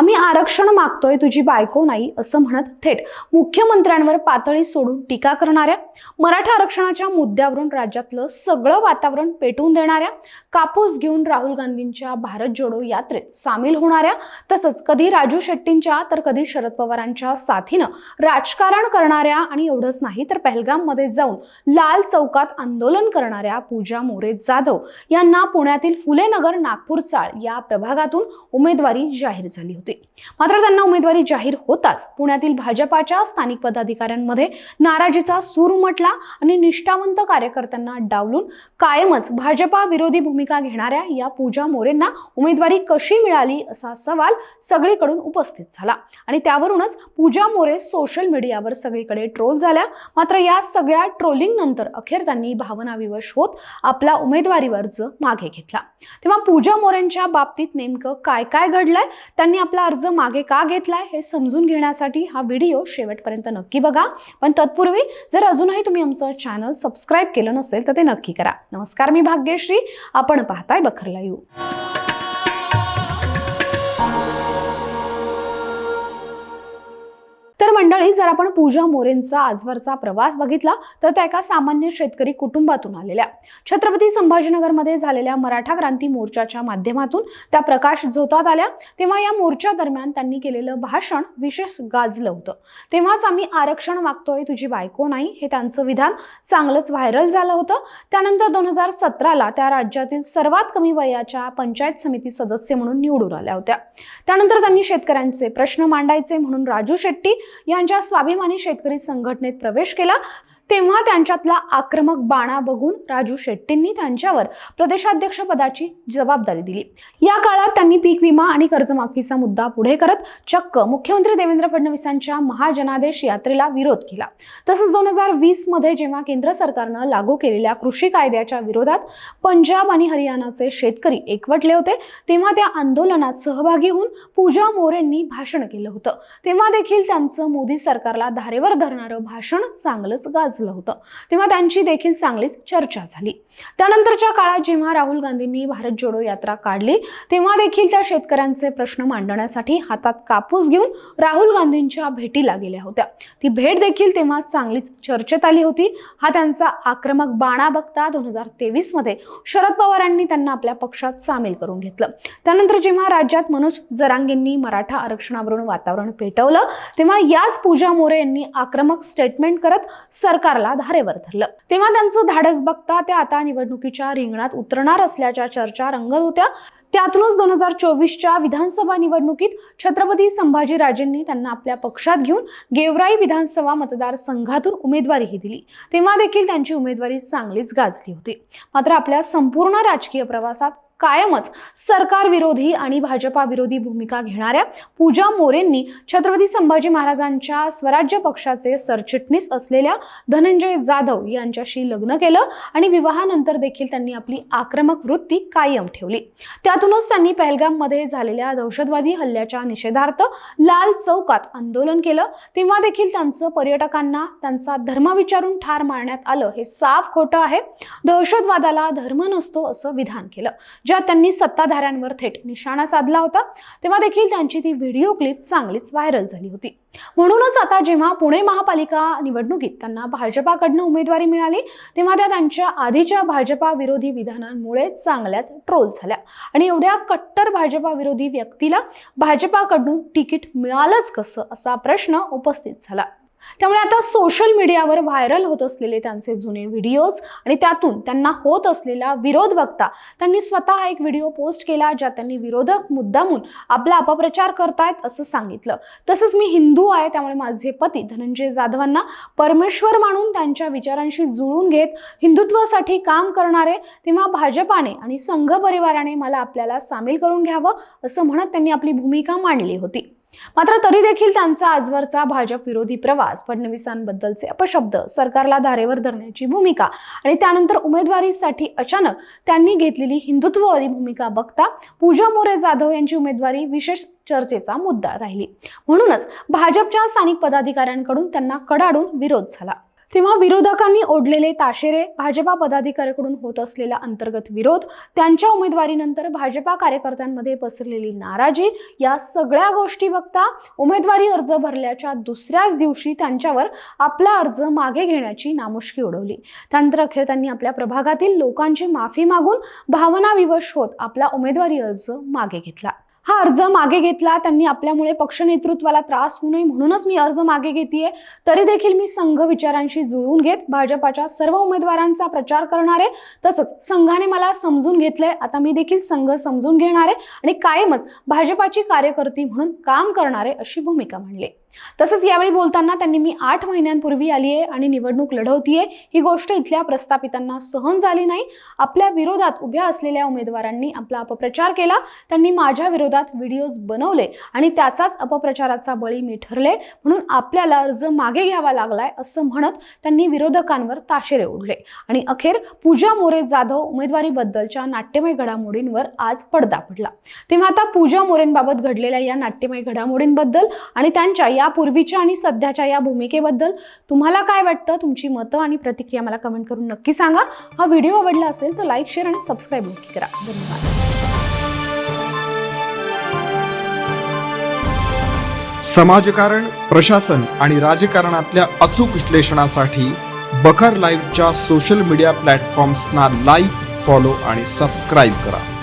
आम्ही आरक्षण मागतोय, तुझी बायको नाही असं म्हणत थेट मुख्यमंत्र्यांवर पातळी सोडून टीका करणाऱ्या, मराठा आरक्षणाच्या मुद्द्यावरून राज्यातलं सगळं वातावरण पेटवून देणाऱ्या, कापूस घेऊन राहुल गांधींच्या भारत जोडो यात्रेत सामील होणाऱ्या, तसंच कधी राजू शेट्टींच्या तर कधी शरद पवारांच्या साथीनं राजकारण करणाऱ्या आणि एवढंच नाही तर पहलगाममध्ये जाऊन लाल चौकात आंदोलन करणाऱ्या पूजा मोरे जाधव यांना पुण्यातील फुले नगर नागपूर चाळ या प्रभागातून उमेदवारी जाहीर झाली होती। मात्र त्यांना उमेदवारी जाहीर होताच पुण्यातील भाजपाच्या स्थानिक पदाधिकाऱ्यांमध्ये नाराजीचा सूर उमटला आणि निष्ठावंत कार्यकर्त्यांना डावलून कायमच भाजपा विरोधी भूमिका घेणाऱ्या या पूजा मोरेंना उमेदवारी कशी मिळाली असा सवाल सगळीकडून उपस्थित झाला आणि त्यावरूनच पूजा मोरे सोशल मीडियावर सगळीकडे ट्रोल झाल्या। मात्र या सगळ्या ट्रोलिंग नंतर अखेर त्यांनी भावनाविवश होत आपला उमेदवारी अर्ज मागे घेतला। तेव्हा पूजा मोरेंच्या बाबतीत नेमकं काय काय घडलंय, त्यांनी आपला अर्ज मागे का घेतलाय हे समजून घेण्यासाठी हा व्हिडिओ शेवटपर्यंत नक्की बघा। पण तत्पूर्वी जर अजूनही तुम्ही आमचं चॅनल सबस्क्राइब केलं नसेल तर ते नक्की करा। नमस्कार, मी भाग्यश्री, आपण पाहताय बखर लाईव्ह। तर मंडळी, जर आपण पूजा मोरेंचा आजवरचा प्रवास बघितला तर त्या एका सामान्य शेतकरी कुटुंबातून आलेल्या, छत्रपती संभाजीनगरमध्ये झालेल्या मराठा क्रांती मोर्चाच्या माध्यमातून त्या प्रकाश झोतात आल्या। तेव्हा या मोर्चा दरम्यान त्यांनी केलेलं भाषण विशेष गाजलं होतं। तेव्हाच आम्ही आरक्षण मागतोय, तुझी बायको नाही हे त्यांचं विधान चांगलंच व्हायरल झालं होतं। त्यानंतर 2017ला त्या राज्यातील सर्वात कमी वयाच्या पंचायत समिती सदस्य म्हणून निवडून आल्या होत्या। त्यानंतर त्यांनी शेतकऱ्यांचे प्रश्न मांडायचे म्हणून राजू शेट्टी यांच्या स्वाभिमानी शेतकरी संघटनेत प्रवेश केला। तेव्हा त्यांच्यातला आक्रमक बाणा बघून राजू शेट्टींनी त्यांच्यावर प्रदेशाध्यक्ष पदाची जबाबदारी दिली। या काळात त्यांनी पीक विमा आणि कर्जमाफीचा मुद्दा पुढे करत चक्क मुख्यमंत्री देवेंद्र फडणवीसांच्या महाजनादेश यात्रेला विरोध केला। तसंच 2020 मध्ये जेव्हा केंद्र सरकारनं लागू केलेल्या कृषी कायद्याच्या विरोधात पंजाब आणि हरियाणाचे शेतकरी एकवटले होते, तेव्हा त्या आंदोलनात सहभागी होऊन पूजा मोरेंनी भाषण केलं होतं। तेव्हा देखील त्यांचं मोदी सरकारला धारेवर धरणारं भाषण चांगलंच गाजलं होतं। तेव्हा त्यांची देखील चांगलीच चर्चा झाली। त्यानंतरच्या काळात जेव्हा राहुल गांधींनी भारत जोडो यात्रा काढली, तेव्हा देखील त्या शेतकऱ्यांचे प्रश्न मांडण्यासाठी हातात कापूस घेऊन राहुल गांधींच्या भेटीला गेल्या होत्या। ती भेट देखील तेव्हा चांगलीच चर्चेत आली होती। हा त्यांचा आक्रमक बाणा बघता 2023 मध्ये शरद पवारांनी त्यांना आपल्या पक्षात सामील करून घेतलं। त्यानंतर जेव्हा राज्यात मनोज जरांगेंनी मराठा आरक्षणावरून वातावरण पेटवलं, तेव्हा याच पूजा मोरे यांनी आक्रमक स्टेटमेंट करत सरकारला धारेवर धरलं। तेव्हा त्यांचं धाडस बघता त्या आता निवडणुकीच्या रिंगणात उतरणार असल्याच्या चर्चा रंगत होत्या। त्यातूनच 2024च्या विधानसभा निवडणुकीत छत्रपती संभाजीराजेंनी त्यांना आपल्या पक्षात घेऊन गेवराई विधानसभा मतदारसंघातून उमेदवारीही दिली। तेव्हा देखील त्यांची उमेदवारी चांगलीच गाजली होती। मात्र आपल्या संपूर्ण राजकीय प्रवासात कायमच सरकार विरोधी आणि भाजपा विरोधी भूमिका घेणाऱ्या पूजा मोरेंनी छत्रपती संभाजी महाराजांच्या स्वराज्य पक्षाचे सरचिटणीस असलेल्या धनंजय जाधव यांच्याशी लग्न केलं आणि विवाहानंतर देखील त्यांनी आपली आक्रमक वृत्ती कायम ठेवली। त्यातूनच त्यांनी पहलगाममध्ये झालेल्या दहशतवादी हल्ल्याच्या निषेधार्थ लाल चौकात आंदोलन केलं। तेव्हा देखील त्यांचं पर्यटकांना त्यांचा धर्म विचारून ठार मारण्यात आलं हे साफ खोटं आहे। दहशतवादाला धर्म नसतो असं विधान केलं, ज्यात त्यांनी सत्ताधाऱ्यांवर थेट निशाणा साधला होता। तेव्हा देखील त्यांची ती व्हिडिओ क्लिप चांगलीच व्हायरल झाली होती। म्हणूनच आता जेव्हा पुणे महापालिका निवडणुकीत त्यांना भाजपाकडनं उमेदवारी मिळाली, तेव्हा त्या त्यांच्या आधीच्या भाजपा विरोधी विधानांमुळे चांगल्याच ट्रोल झाल्या आणि एवढ्या कट्टर भाजपा विरोधी व्यक्तीला भाजपाकडून तिकीट मिळालंच कसं असा प्रश्न उपस्थित झाला। त्यामुळे आता सोशल मीडियावर व्हायरल होत असलेले त्यांचे जुने व्हिडिओज आणि त्यातून त्यांना होत असलेला विरोध बघता त्यांनी स्वतः एक व्हिडिओ पोस्ट केला, ज्यात त्यांनी विरोधक मुद्दामून आपला अपप्रचार करतायत असं सांगितलं। तसंच मी हिंदू आहे, त्यामुळे माझे पती धनंजय जाधवांना परमेश्वर मानून त्यांच्या विचारांशी जुळून घेत हिंदुत्वासाठी काम करणारे, तेव्हा भाजपाने आणि संघ परिवाराने मला आपल्याला सामील करून घ्यावं असं म्हणत त्यांनी आपली भूमिका मांडली होती। मात्र तरी देखील त्यांचा आजवरचा भाजप विरोधी प्रवास, फडणवीसांबद्दलचे अपशब्द, सरकारला धारेवर धरण्याची भूमिका आणि त्यानंतर उमेदवारीसाठी अचानक त्यांनी घेतलेली हिंदुत्ववादी भूमिका बघता पूजा मोरे जाधव यांची उमेदवारी विशेष चर्चेचा मुद्दा राहिली। म्हणूनच भाजपच्या स्थानिक पदाधिकाऱ्यांकडून त्यांना कडाडून विरोध झाला। तेव्हा विरोधकांनी ओढलेले ताशेरे, भाजपा पदाधिकाऱ्यांकडून होत असलेला अंतर्गत विरोध, त्यांच्या उमेदवारीनंतर भाजपा कार्यकर्त्यांमध्ये पसरलेली नाराजी, या सगळ्या गोष्टी बघता उमेदवारी अर्ज भरल्याच्या दुसऱ्याच दिवशी त्यांच्यावर आपला अर्ज मागे घेण्याची नामुष्की उडवली। त्यानंतर अखेर त्यांनी आपल्या प्रभागातील लोकांची माफी मागून भावनाविवश होत आपला उमेदवारी अर्ज मागे घेतला। हा अर्ज मागे घेतला त्यांनी आपल्यामुळे पक्ष नेतृत्वाला त्रास होऊ नये म्हणूनच मी अर्ज मागे घेतेय, तरी देखील मी संघ विचारांशी जुळवून घेत भाजपाच्या सर्व उमेदवारांचा प्रचार करणारे, तसंच संघाने मला समजून घेतलंय, आता मी देखील संघ समजून घेणारे आणि कायमच भाजपाची कार्यकर्ती म्हणून काम करणारे अशी भूमिका मांडली। तसंच यावेळी बोलताना त्यांनी मी 8 महिन्यांपूर्वी आली आहे आणि निवडणूक लढवतीये, ही गोष्ट इथल्या प्रस्थापितांना सहन झाली नाही। आपल्या विरोधात उभ्या असलेल्या उमेदवारांनी आपला अपप्रचार केला, त्यांनी माझ्या विरोधात व्हिडिओज बनवले आणि त्याचाच अपप्रचाराचा बळी मी ठरले, म्हणून आपल्याला अर्ज मागे घ्यावा लागलाय असं म्हणत त्यांनी विरोधकांवर ताशेरे ओढले आणि अखेर पूजा मोरे जाधव उमेदवारीबद्दलच्या नाट्यमय घडामोडींवर आज पडदा पडला। तेव्हा आता पूजा मोरेंबाबत घडलेल्या या नाट्यमय घडामोडींबद्दल आणि त्यांच्या यापूर्वीच्या आणि सध्याच्या या भूमिकेबद्दल तुम्हाला काय वाटतं? तुमची मतं आणि प्रतिक्रिया मला कमेंट करून नक्की सांगा। हा व्हिडिओ आवडला असेल तर लाईक, शेअर आणि सबस्क्राईब नक्की करा। धन्यवाद। समाजकारण, प्रशासन आणि राजकारणातल्या अचूक विश्लेषणासाठी बखर लाईव्हच्या सोशल मीडिया प्लॅटफॉर्म्सना लाईक, फॉलो आणि सबस्क्राईब करा।